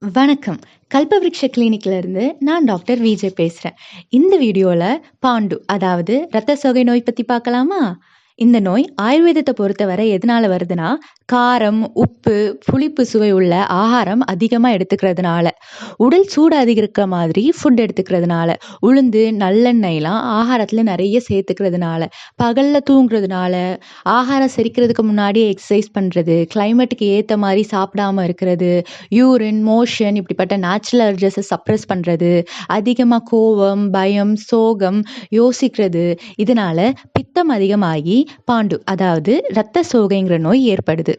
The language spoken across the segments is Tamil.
வணக்கம். கல்பவ்ருக்ஷ கிளினிக்ல இருந்து நான் டாக்டர் விஜய் பேசுறேன். இந்த வீடியோல பாண்டு அதாவது இரத்த சோகை நோய் பத்தி பார்க்கலாமா? இந்த நோய் ஆயுர்வேதத்தை பொறுத்தவரை எதனால வருதுன்னா, காரம், உப்பு, புளிப்பு சுவை உள்ள ஆகாரம் அதிகமா எடுத்துக்கிறதுனால, உடல் சூடு அதிகரிக்க மாதிரி ஃபுட் எடுத்துக்கிறதுனால, உளுந்து, நல்லெண்ணெய்லாம் ஆகாரத்துல நிறைய சேர்த்துக்கிறதுனால, பகல்ல தூங்குறதுனால, ஆகாரம் செரிக்கிறதுக்கு முன்னாடியே எக்ஸர்சைஸ் பண்றது, கிளைமேட்டுக்கு ஏத்த மாரி சாப்பிடாம இருக்கிறது, யூரின், மோஷன் இப்படிப்பட்ட நேச்சுரல் அர்ஜஸை சப்ரஸ் பண்றது, அதிகமா கோவம், பயம், சோகம், யோசிக்கிறது இதனால பித்தம் அதிகமாகி பாண்டு அதாவது இரத்த சோகைங்கிற நோய் ஏற்படுது.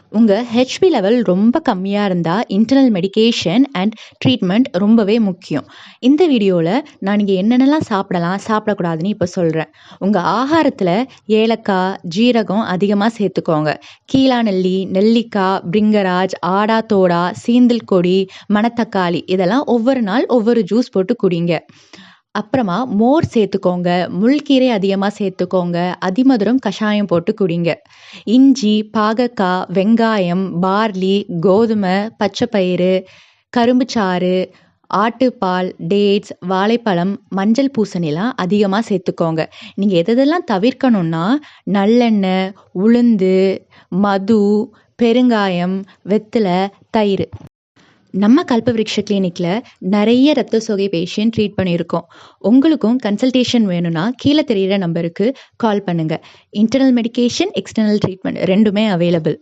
உங்க ஹெச்பி லெவல் ரொம்ப கம்மியா இருந்தா இன்டர்னல் மெடிகேஷன் அண்ட் ட்ரீட்மெண்ட் ரொம்பவே முக்கியம். இந்த வீடியோல நான் நீங்க என்னென்னலாம் சாப்பிடலாம், சாப்பிடக்கூடாதுன்னு இப்போ சொல்றேன். உங்க ஆகாரத்துல ஏலக்காய், ஜீரகம் அதிகமா சேர்த்துக்கோங்க. கீழாநெல்லி, நெல்லிக்காய், பிரிங்கராஜ், ஆடா தோடா, சீந்தில் கொடி, மணத்தக்காளி இதெல்லாம் ஒவ்வொரு நாள் ஒவ்வொரு ஜூஸ் போட்டு குடிங்க. அப்புறமா மோர் சேர்த்துக்கோங்க, முள்கீரை அதிகமாக சேர்த்துக்கோங்க, அதிமதுரம் கஷாயம் போட்டு குடிங்க. இஞ்சி, பாகக்காய், வெங்காயம், பார்லி, கோதுமை, பச்சைப்பயிறு, கரும்புச்சாறு, ஆட்டுப்பால், டேட்ஸ், வாழைப்பழம், மஞ்சள் பூசணிலாம் அதிகமாக சேர்த்துக்கோங்க. நீங்கள் எதெல்லாம் தவிர்க்கணும்னா நல்லெண்ணெய், உளுந்து, மது, பெருங்காயம், வெத்தலை, தயிர். நம்ம கல்பவ்ருக்ஷ கிளினிக்ல நிறைய இரத்த சோகை பேஷண்ட் ட்ரீட் பண்ணியிருக்கோம். உங்களுக்கும் கன்சல்டேஷன் வேணும்னா கீழே தெரியிற நம்பருக்கு கால் பண்ணுங்க. இன்டர்னல் மெடிகேஷன், எக்ஸ்டர்னல் ட்ரீட்மெண்ட் ரெண்டுமே அவைலபிள்.